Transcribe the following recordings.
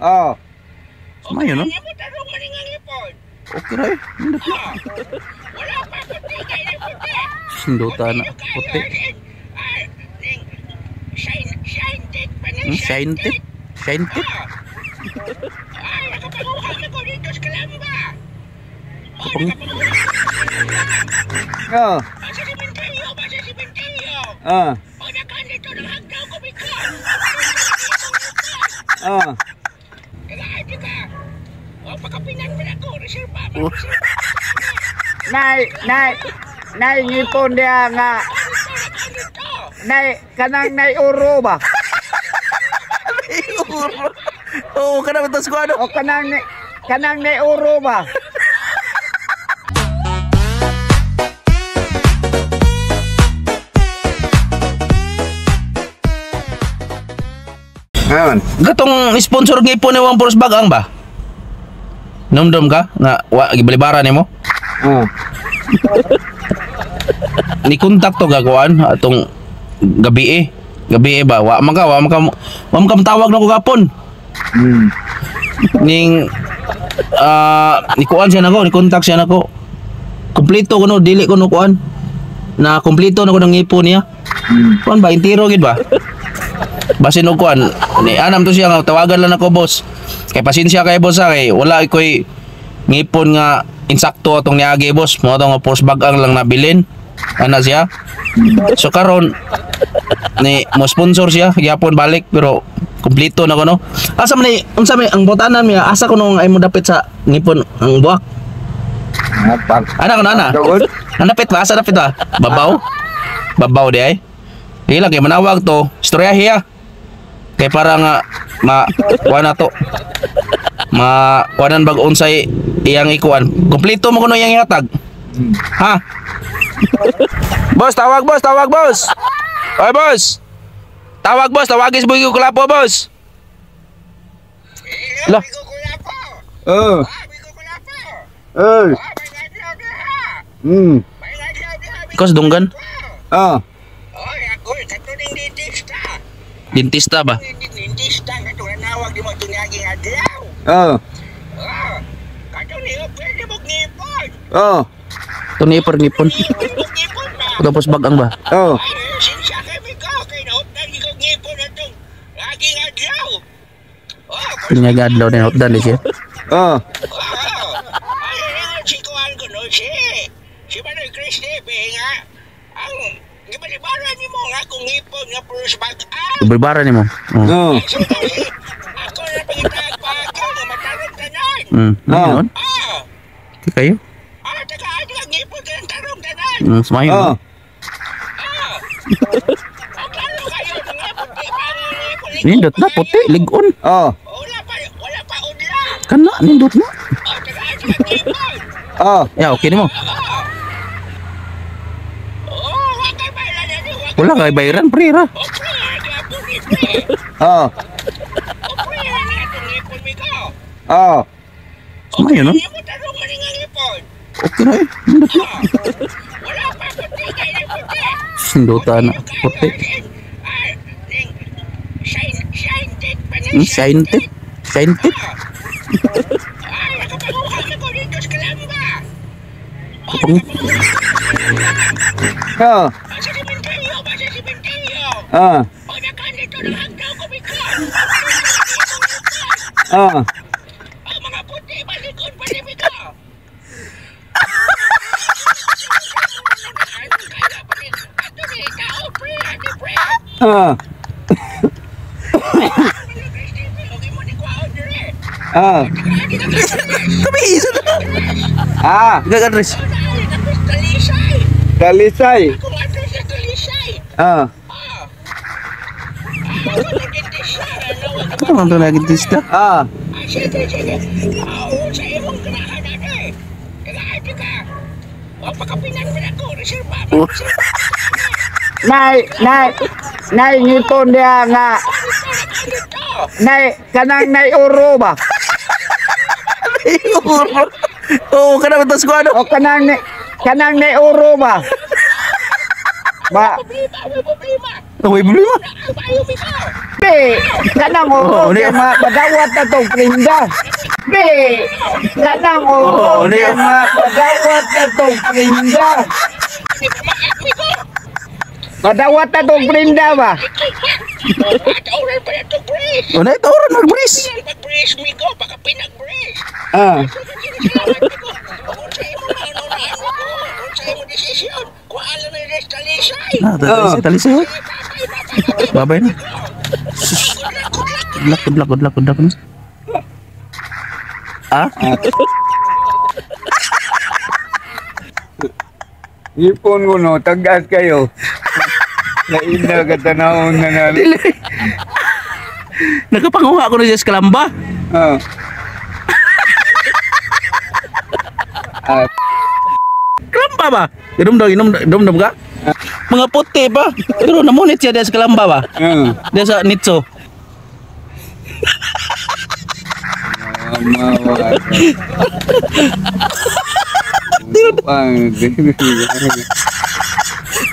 Oh. Sumayo no? Ano mo tarong maningang ipon? Okay ra eh. Nindot na. Wala pa puti kayo puti. Sinduta na. Puti. Shine tip pa na Shine tip. Shine tip. Ay, nakapanguha ko dito sa Kalamba. Oh. Basa si Bentillo. Ah. O nakanito ng hagdaw ko biko. Ah. Kaya ka. O pagkapinan mo na ko, reserva Oh. Nay ngipon dia nga. Nay kanang nay uro ba? Oo, ka naman tas ko ano? O kanang nay uro ba? Ngayon. Gatong sponsor ngipon ni One Force Bagang ba? Nomdom ka? Nga, gibalibara ni mo? Oh. Ni kontak to gakuan atong gabi ba? Wa man ka tawag na ko gapon. Ning ni kuan siya nako, ni kontak siya nako. Kompleto kuno dili kuno kuan. Na kompleto nako ng ngipon niya. Kuan ba intiro gid ba? Basin og kuan, ni anam to siya nga tawagan lang ako boss. Kay pasensya kay boss kay wala koy ngipon nga insakto atong niagi boss. Mo to nga Force Bagang lang nabilin. Ana siya. So karon ni mo sponsor siya gyapon balik pero kompleto na ko no. Asa man ni unsa may ang botanan niya asa ko nung ay mo dapit sa ngipon ang buwak. Ana ko na ana. Nanapit ba asa dapit ba? Babaw. Babaw di ay. Dila kay manawag to istoryahiya. Kay para nga kuana to. Kuanan bag unsay iyang ikuan. Kompleto mo kuno iyang ihatag. Ha? Boss, tawag boss. Oy boss. Tawag boss, tawagis buhi ko kulapo boss. Lah. Oh. Eh. Ikaw sa dunggan? Ah. Oy, ako katuning dentista. Dentista ba? Dentista nga ito nanawag di mo ito naging adlaw. Oh. Katuning pwede mo ngipon. Oh. Ito ngipon. Ngipon ba? Ito Force Bagang ba? Oh. Ay, sinsya kami ko. Kaya nautang ikaw ngipon na itong naging adlaw. Pinyagadlaw din hotdan di siya. Oh. Ay, sikuan ko no si Manoy Cristipe nga. Ang gibalibaran ni mo nga kung ngipon nga Force Bagang. Ibarbara nimo. Oh. Ako na pangitag pa ako nga matarong tanan. Ngayon? Kayo? Tagaan nga ngipon ka ng tarong tanan. Sumayo. Oh. Ang klaro kayo nga puti parang ngipon. Nindot na puti ligon. Oh. Wala pa udla. Kana nindot na. Tagaan nga ngipon. Oh. Ya okay nimo. Wakay bayaran na niyo. Wala kay bayaran pre ra. Oh. Oh. Sumayo no? Hindi mo tarong maningang ipon. Okay ra eh. Nindot na. Wala pa puti kayo puti. Sinduta na puti. Shine tip pa na Shine tip. Shine tip. Ay, nakapanguha ko dito sa Kalamba. Oh. Basa si Bentillo. Ah. O nakanito ng hagdaw ko biko. Ah. Ang mga puti balikon pa ni biko. Ato ni tao pre. Ah. Ah. Kabisa na. Ah. Gagadres. Kalisay. Kalisay. Kung ato siya kalisay. Ah. Ako nagdentista. Ito naman ito lagi dentista. Ah. Sige. Sa imong ganahan natin. Kaya ka. O pagkapinan mo na ko. Reserva. Nay ngipon dia nga. Nay kanang nay uro ba? Oo, ka naman tas ko ano? O kanang nay uro ba? Ba. Problema. May problema. Bayo mi ko. Be, kanang Oo, uro, niya. madawat na tong prinda. Be, kanang uro, Oo, niya. madawat na tong prinda. Di ba maak mi ko? Madawat na tong prinda ba? Tauran pa na to, brace. O na ito, oran mag-brace. Mag-brace mi ko, baka pinag-brace. Ah, Salamat mi ko. Kung sa'yo mo na inunahan mo ko, kung sa'yo mo desisyon, kung alam mo yung restalisay. Talisay. Babay na. Good luck. Ah? ipon ko no, tagas kayo. Lain na katanahon na namin. Dili. Nakapanguha ko na siya sa kalamba. Ah. Ah, Kalamba ba? Inom ka? Mga puti ba? Pero namunit siya dahil sa kalamba ba? Dahil sa nitso. mawag.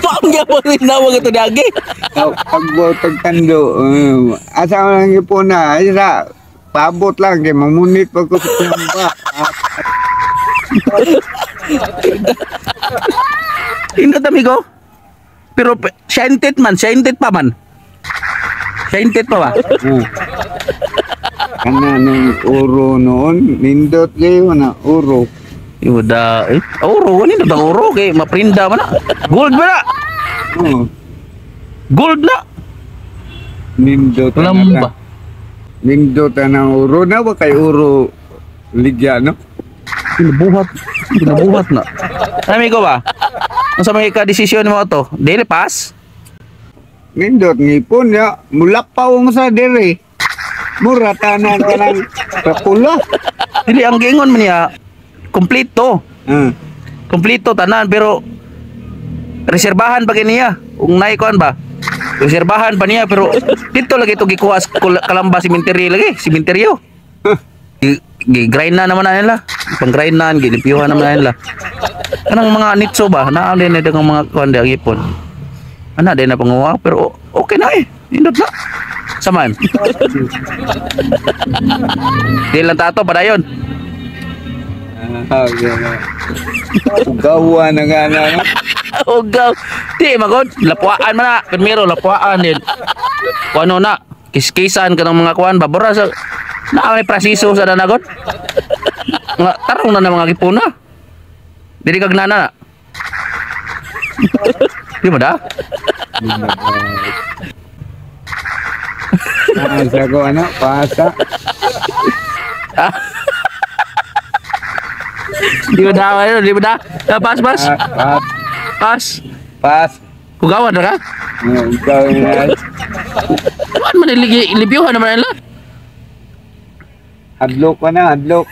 Paangya po rin nawag ito dagi. Pagbotag tando, asa ko lang ipon na, isa, paabot lang, kaya mamunit pa ko sa pinamba. Indot amigo. Pero scented pa man. Scented pa ba? Kana ng uro noon, nindot kayo na uro. Yuda, oro ni na oro kay maprinda man na. Gold ba na? Gold na. Nindot Lamba. Nindot ng uro na ba kay uro ligya, no? Pinabuhat na. Amigo ba? Ang sa mga desisyon mo to, daily pass? Nindot ngipon ya, mulapaw mo sa diri. Mura tanan ka ng kapula. Dili ang gingon man niya, kompleto. Kompleto tanan pero reserbahan pa niya. Ung naikuan ba? Reserbahan pa niya pero dito lagi to gikuha sa Kalamba Cemetery lagi, sementeryo. Gi-grind na naman na nila. Pang-grind na, ginipiuhan naman na nila. Anong mga nitso ba? Naan din na mga kuwan ang ipon. Ana din na panguha pero okay na eh. Indot na. Saman. Di lang tato padayon. Ugawa na nga na, no? Ugaw. Di magod. Lapuaan man na. Primero lapuaan din. Kung ano na. Kiskisan ka ng mga kuwan. Babura sa... Na may prasiso sa danagon. Nga tarong na mga kipuna. Dili kag nana. Di ba da? Sa ko ano, pasa. Di ba da? Di ba da? Pas. Pas. Pas. Pas. Kugawan na ka? Ugaw na. Kuan man ilibiyuhan naman nila. Hadlok pa na, hadlok.